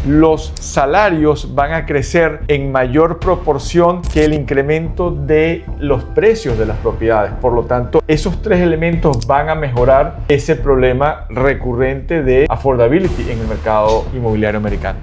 los salarios van a crecer en mayor proporción que el incremento de los precios de las propiedades. Por lo tanto, esos tres elementos van a mejorar ese problema recurrente de affordability en el mercado inmobiliario americano.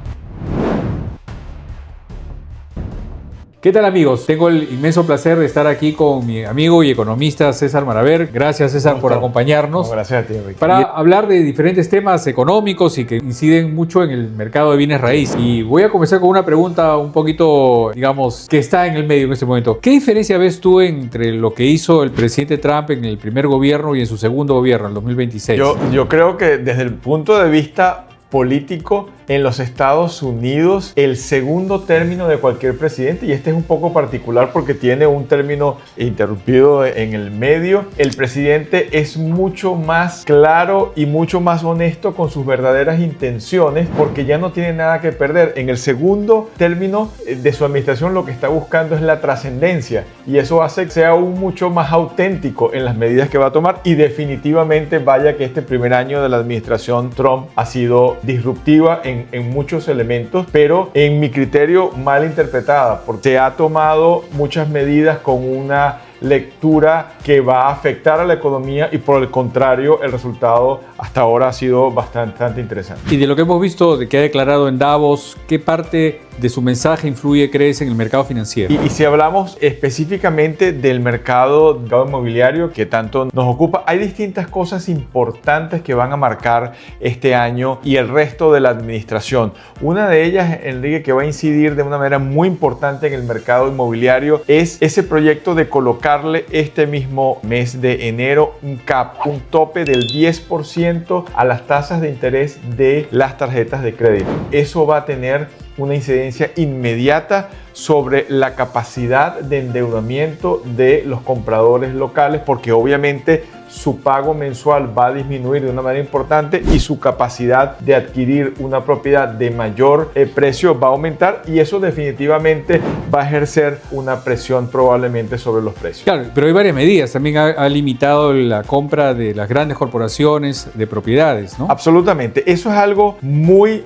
¿Qué tal, amigos? Tengo el inmenso placer de estar aquí con mi amigo y economista César Maraver. Gracias, César, por acompañarnos. No, gracias a ti, Enrique. Para hablar de diferentes temas económicos y que inciden mucho en el mercado de bienes raíces. Y voy a comenzar con una pregunta un poquito, digamos, que está en el medio en este momento. ¿Qué diferencia ves tú entre lo que hizo el presidente Trump en el primer gobierno y en su segundo gobierno, en 2026? Yo creo que desde el punto de vista político en los Estados Unidos, el segundo término de cualquier presidente, y este es un poco particular porque tiene un término interrumpido en el medio, el presidente es mucho más claro y mucho más honesto con sus verdaderas intenciones porque ya no tiene nada que perder. En el segundo término de su administración lo que está buscando es la trascendencia, y eso hace que sea aún mucho más auténtico en las medidas que va a tomar, y definitivamente vaya que este primer año de la administración Trump ha sido disruptiva en muchos elementos, pero en mi criterio mal interpretada, porque se ha tomado muchas medidas con una lectura que va a afectar a la economía, y por el contrario el resultado hasta ahora ha sido bastante interesante. Y de lo que hemos visto de que ha declarado en Davos, ¿qué parte de su mensaje influye, crees, en el mercado financiero? Y si hablamos específicamente del mercado inmobiliario que tanto nos ocupa, hay distintas cosas importantes que van a marcar este año y el resto de la administración. Una de ellas, Enrique, que va a incidir de una manera muy importante en el mercado inmobiliario, es ese proyecto de colocarle este mismo mes de enero un cap, un tope del 10% a las tasas de interés de las tarjetas de crédito. Eso va a tener una incidencia inmediata sobre la capacidad de endeudamiento de los compradores locales, porque obviamente su pago mensual va a disminuir de una manera importante y su capacidad de adquirir una propiedad de mayor precio va a aumentar, y eso definitivamente va a ejercer una presión probablemente sobre los precios. Claro, pero hay varias medidas. También ha limitado la compra de las grandes corporaciones de propiedades, ¿no? Absolutamente. Eso es algo muy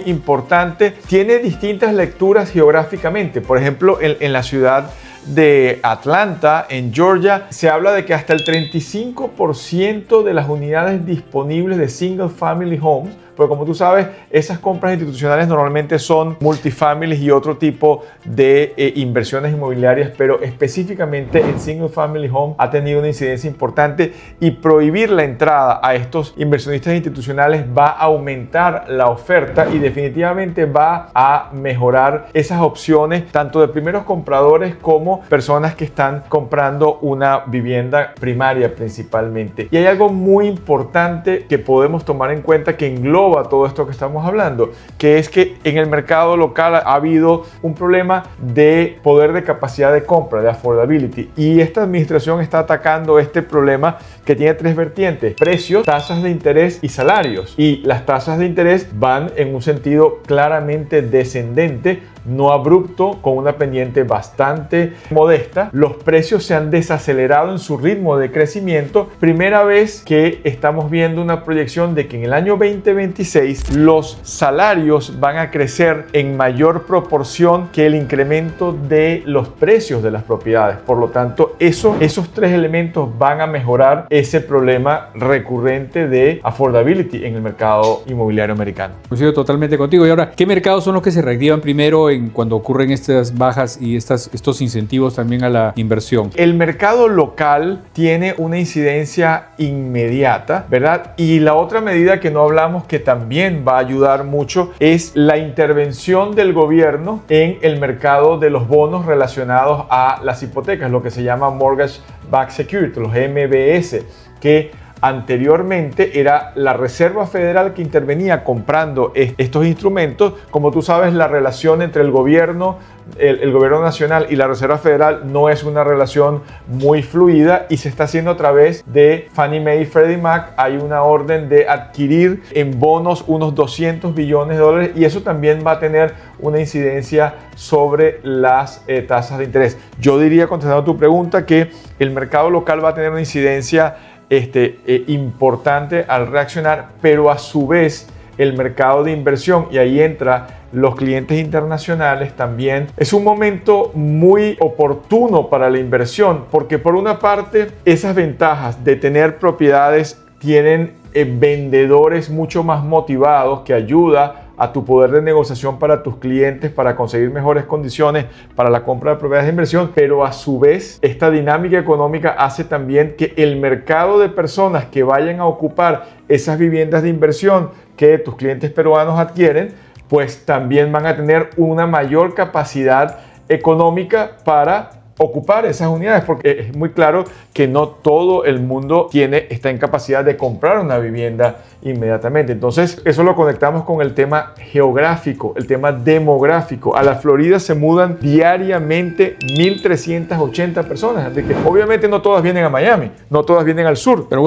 importante. Tiene distintas lecturas geográficamente. Por ejemplo, en la ciudad de Atlanta, en Georgia, se habla de que hasta el 35% de las unidades disponibles de single family homes, porque como tú sabes, esas compras institucionales normalmente son multifamilies y otro tipo de inversiones inmobiliarias, pero específicamente en single family home ha tenido una incidencia importante, y prohibir la entrada a estos inversionistas institucionales va a aumentar la oferta y definitivamente va a mejorar esas opciones tanto de primeros compradores como personas que están comprando una vivienda primaria principalmente. Y hay algo muy importante que podemos tomar en cuenta que engloba todo esto que estamos hablando, que es que en el mercado local ha habido un problema de poder de capacidad de compra, de affordability, y esta administración está atacando este problema que tiene tres vertientes: precios, tasas de interés y salarios. Y las tasas de interés van en un sentido claramente descendente, no abrupto, con una pendiente bastante modesta. Los precios se han desacelerado en su ritmo de crecimiento. Primera vez que estamos viendo una proyección de que en el año 2026 los salarios van a crecer en mayor proporción que el incremento de los precios de las propiedades. Por lo tanto, esos tres elementos van a mejorar ese problema recurrente de affordability en el mercado inmobiliario americano. Coincido totalmente contigo. Y ahora, ¿qué mercados son los que se reactivan primero cuando ocurren estas bajas y estos incentivos también a la inversión? El mercado local tiene una incidencia inmediata, ¿verdad? Y la otra medida que no hablamos, que también va a ayudar mucho, es la intervención del gobierno en el mercado de los bonos relacionados a las hipotecas, lo que se llama Mortgage Backed Securities, los MBS, que anteriormente era la Reserva Federal que intervenía comprando estos instrumentos. Como tú sabes, la relación entre el gobierno nacional y la Reserva Federal no es una relación muy fluida, y se está haciendo a través de Fannie Mae y Freddie Mac. Hay una orden de adquirir en bonos unos $200 billones, y eso también va a tener una incidencia sobre las tasas de interés. Yo diría, contestando a tu pregunta, que el mercado local va a tener una incidencia importante al reaccionar, pero a su vez el mercado de inversión, y ahí entra los clientes internacionales también. Es un momento muy oportuno para la inversión, porque por una parte esas ventajas de tener propiedades tienen vendedores mucho más motivados, que ayuda a tu poder de negociación para tus clientes, para conseguir mejores condiciones para la compra de propiedades de inversión, pero a su vez esta dinámica económica hace también que el mercado de personas que vayan a ocupar esas viviendas de inversión que tus clientes peruanos adquieren, pues también van a tener una mayor capacidad económica para ocupar esas unidades, porque es muy claro que no todo el mundo está en capacidad de comprar una vivienda inmediatamente. Entonces, eso lo conectamos con el tema geográfico, el tema demográfico. A la Florida se mudan diariamente 1.380 personas, así que obviamente no todas vienen a Miami, no todas vienen al sur, Pero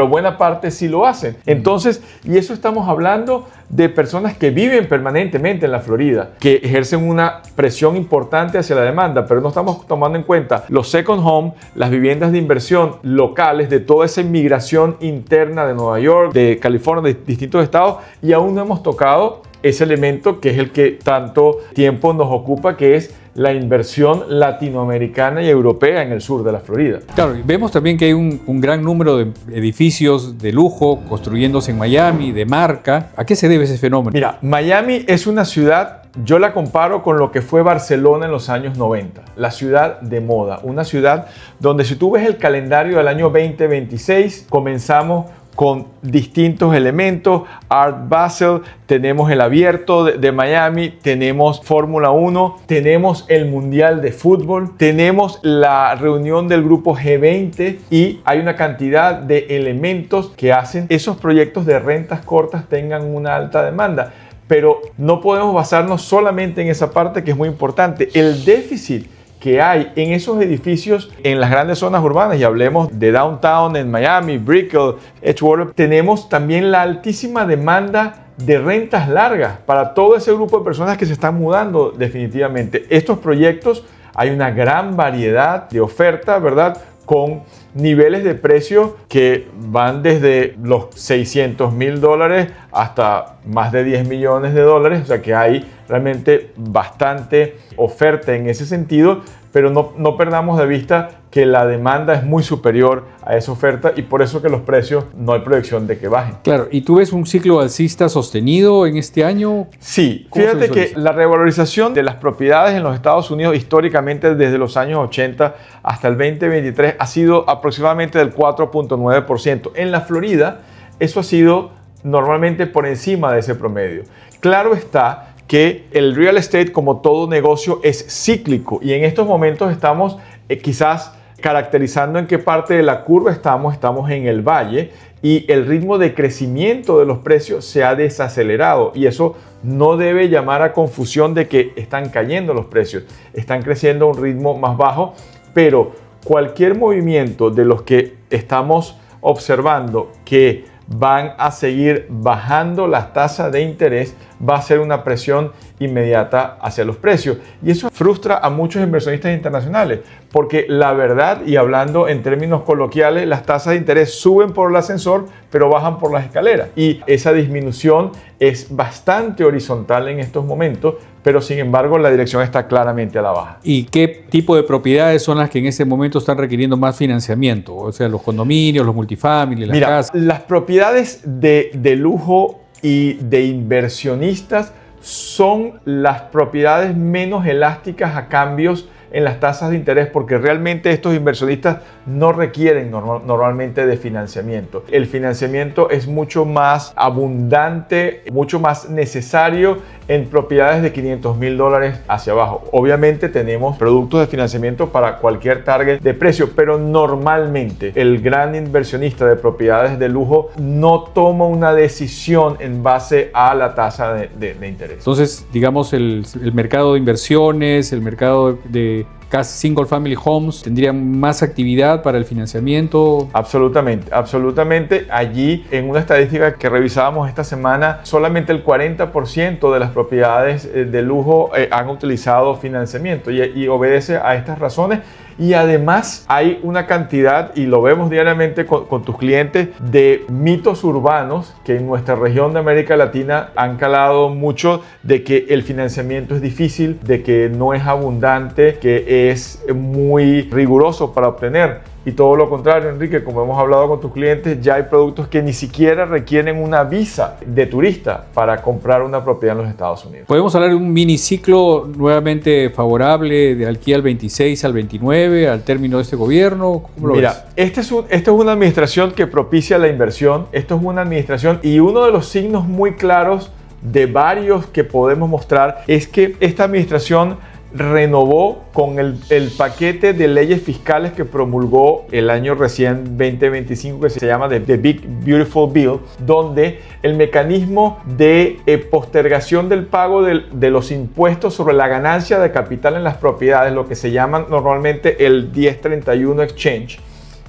buena parte sí lo hacen. Entonces, y eso estamos hablando de personas que viven permanentemente en la Florida, que ejercen una presión importante hacia la demanda, pero no estamos tomando en cuenta los second home, las viviendas de inversión locales, de toda esa inmigración interna de Nueva York, de California, de distintos estados, y aún no hemos tocado ese elemento que es el que tanto tiempo nos ocupa, que es la inversión latinoamericana y europea en el sur de la Florida. Claro, y vemos también que hay un gran número de edificios de lujo construyéndose en Miami, de marca. ¿A qué se debe ese fenómeno? Mira, Miami es una ciudad, yo la comparo con lo que fue Barcelona en los años 90, la ciudad de moda, una ciudad donde si tú ves el calendario del año 2026, comenzamos con distintos elementos. Art Basel, tenemos el abierto de Miami, tenemos Fórmula 1, tenemos el Mundial de Fútbol, tenemos la reunión del grupo G20, y hay una cantidad de elementos que hacen esos proyectos de rentas cortas tengan una alta demanda. Pero no podemos basarnos solamente en esa parte, que es muy importante. El déficit que hay en esos edificios en las grandes zonas urbanas, y hablemos de Downtown en Miami, Brickell, Edgewater, tenemos también la altísima demanda de rentas largas para todo ese grupo de personas que se están mudando definitivamente. Estos proyectos, hay una gran variedad de oferta, ¿verdad?, con niveles de precio que van desde los $600,000 hasta más de $10 millones, o sea que hay realmente bastante oferta en ese sentido, pero no perdamos de vista que la demanda es muy superior a esa oferta, y por eso que los precios no hay proyección de que bajen. Claro, ¿y tú ves un ciclo alcista sostenido en este año? Sí, fíjate que la revalorización de las propiedades en los Estados Unidos históricamente desde los años 80 hasta el 2023 ha sido aproximadamente del 4.9%. En la Florida eso ha sido normalmente por encima de ese promedio. Claro está que el real estate, como todo negocio, es cíclico, y en estos momentos estamos quizás caracterizando en qué parte de la curva estamos en el valle, y el ritmo de crecimiento de los precios se ha desacelerado, y eso no debe llamar a confusión de que están cayendo los precios, están creciendo a un ritmo más bajo, pero cualquier movimiento de los que estamos observando que van a seguir bajando las tasas de interés va a ser una presión inmediata hacia los precios, y eso frustra a muchos inversionistas internacionales, porque la verdad, y hablando en términos coloquiales, las tasas de interés suben por el ascensor pero bajan por las escaleras, y esa disminución es bastante horizontal en estos momentos, pero sin embargo la dirección está claramente a la baja. ¿Y qué tipo de propiedades son las que en este momento están requiriendo más financiamiento? O sea, los condominios, los multifamilies, las casas. Las propiedades de lujo y de inversionistas son las propiedades menos elásticas a cambios en las tasas de interés, porque realmente estos inversionistas no requieren normalmente de financiamiento. El financiamiento es mucho más abundante, mucho más necesario en propiedades de $500,000 hacia abajo. Obviamente tenemos productos de financiamiento para cualquier target de precio, pero normalmente el gran inversionista de propiedades de lujo no toma una decisión en base a la tasa de interés. Entonces, digamos, el mercado de inversiones, el mercado de single family homes, ¿tendrían más actividad para el financiamiento? Absolutamente, absolutamente. Allí, en una estadística que revisábamos esta semana, solamente el 40% de las propiedades de lujo han utilizado financiamiento, y obedece a estas razones. Y además hay una cantidad, y lo vemos diariamente con tus clientes, de mitos urbanos que en nuestra región de América Latina han calado mucho, de que el financiamiento es difícil, de que no es abundante, que es muy riguroso para obtener. Y todo lo contrario, Enrique, como hemos hablado con tus clientes, ya hay productos que ni siquiera requieren una visa de turista para comprar una propiedad en los Estados Unidos. ¿Podemos hablar de un miniciclo nuevamente favorable de aquí al 26 al 29, al término de este gobierno? ¿Cómo lo ves? Esta es una administración que propicia la inversión. Esto es una administración, y uno de los signos muy claros de varios que podemos mostrar es que esta administración renovó con el paquete de leyes fiscales que promulgó el año recién 2025, que se llama The Big Beautiful Bill, donde el mecanismo de postergación del pago de los impuestos sobre la ganancia de capital en las propiedades, lo que se llama normalmente el 1031 Exchange,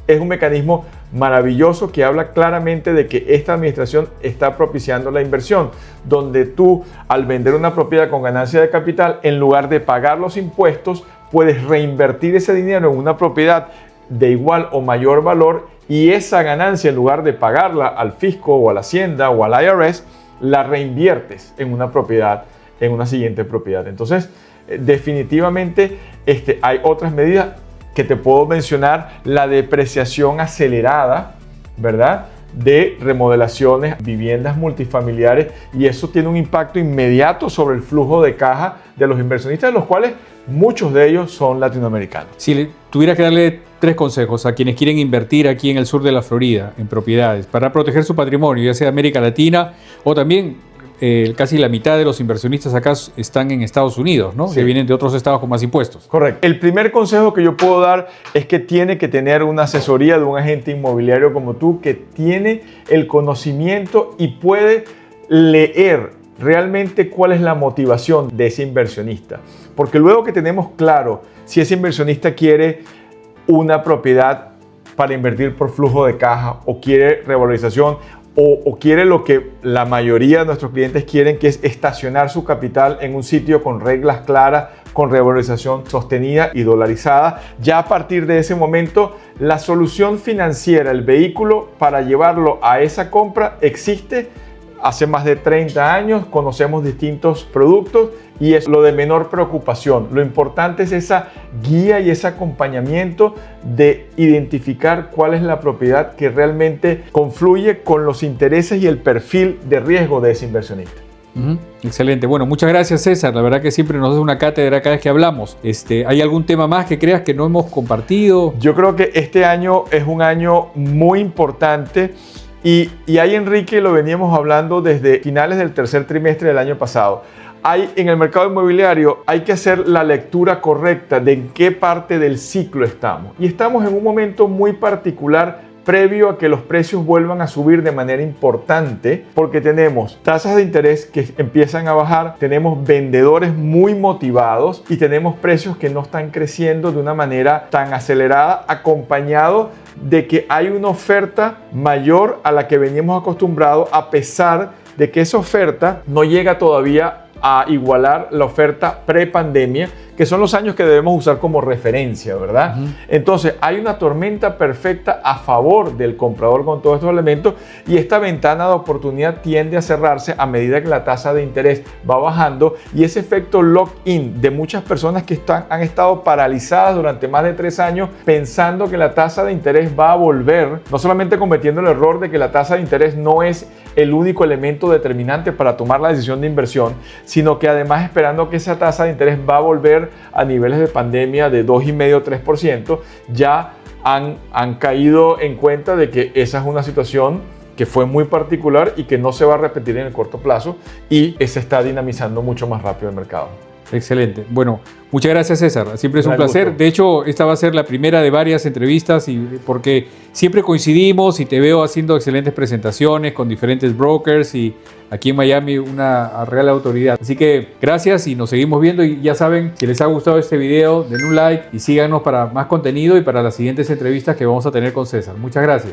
es un mecanismo maravilloso que habla claramente de que esta administración está propiciando la inversión, donde tú, al vender una propiedad con ganancia de capital, en lugar de pagar los impuestos, puedes reinvertir ese dinero en una propiedad de igual o mayor valor, y esa ganancia, en lugar de pagarla al fisco o a la hacienda o al IRS, la reinviertes en una propiedad, en una siguiente propiedad. Entonces, definitivamente hay otras medidas que te puedo mencionar: la depreciación acelerada, ¿verdad?, de remodelaciones, viviendas multifamiliares, y eso tiene un impacto inmediato sobre el flujo de caja de los inversionistas, de los cuales muchos de ellos son latinoamericanos. Si tuviera que darle 3 consejos a quienes quieren invertir aquí en el sur de la Florida en propiedades para proteger su patrimonio, ya sea América Latina o también casi la mitad de los inversionistas acá están en Estados Unidos, ¿no? Sí. Que vienen de otros estados con más impuestos. Correcto. El primer consejo que yo puedo dar es que tiene que tener una asesoría de un agente inmobiliario como tú, que tiene el conocimiento y puede leer realmente cuál es la motivación de ese inversionista. Porque luego que tenemos claro si ese inversionista quiere una propiedad para invertir por flujo de caja, o quiere revalorización, o quiere lo que la mayoría de nuestros clientes quieren, que es estacionar su capital en un sitio con reglas claras, con revalorización sostenida y dolarizada, ya a partir de ese momento la solución financiera, el vehículo para llevarlo a esa compra existe. Hace más de 30 años conocemos distintos productos y es lo de menor preocupación. Lo importante es esa guía y ese acompañamiento de identificar cuál es la propiedad que realmente confluye con los intereses y el perfil de riesgo de ese inversionista. Excelente. Bueno, muchas gracias, César. La verdad que siempre nos das una cátedra cada vez que hablamos. ¿Hay algún tema más que creas que no hemos compartido? Yo creo que este año es un año muy importante. Y ahí, Enrique, lo veníamos hablando desde finales del tercer trimestre del año pasado. En el mercado inmobiliario hay que hacer la lectura correcta de en qué parte del ciclo estamos. Y estamos en un momento muy particular previo a que los precios vuelvan a subir de manera importante, porque tenemos tasas de interés que empiezan a bajar, tenemos vendedores muy motivados y tenemos precios que no están creciendo de una manera tan acelerada, acompañado de que hay una oferta mayor a la que veníamos acostumbrados, a pesar de que esa oferta no llega todavía a igualar la oferta pre-pandemia, que son los años que debemos usar como referencia, ¿verdad? Entonces, hay una tormenta perfecta a favor del comprador con todos estos elementos, y esta ventana de oportunidad tiende a cerrarse a medida que la tasa de interés va bajando, y ese efecto lock-in de muchas personas que han estado paralizadas durante más de 3 años pensando que la tasa de interés va a volver, no solamente cometiendo el error de que la tasa de interés no es el único elemento determinante para tomar la decisión de inversión, sino que además esperando que esa tasa de interés va a volver a niveles de pandemia de 2,5-3%, ya han caído en cuenta de que esa es una situación que fue muy particular y que no se va a repetir en el corto plazo, y se está dinamizando mucho más rápido el mercado. Excelente. Bueno, muchas gracias, César. Siempre es un placer. Gusto. De hecho, esta va a ser la primera de varias entrevistas, porque siempre coincidimos y te veo haciendo excelentes presentaciones con diferentes brokers, y aquí en Miami una real autoridad. Así que gracias, y nos seguimos viendo. Y ya saben, si les ha gustado este video, den un like y síganos para más contenido y para las siguientes entrevistas que vamos a tener con César. Muchas gracias.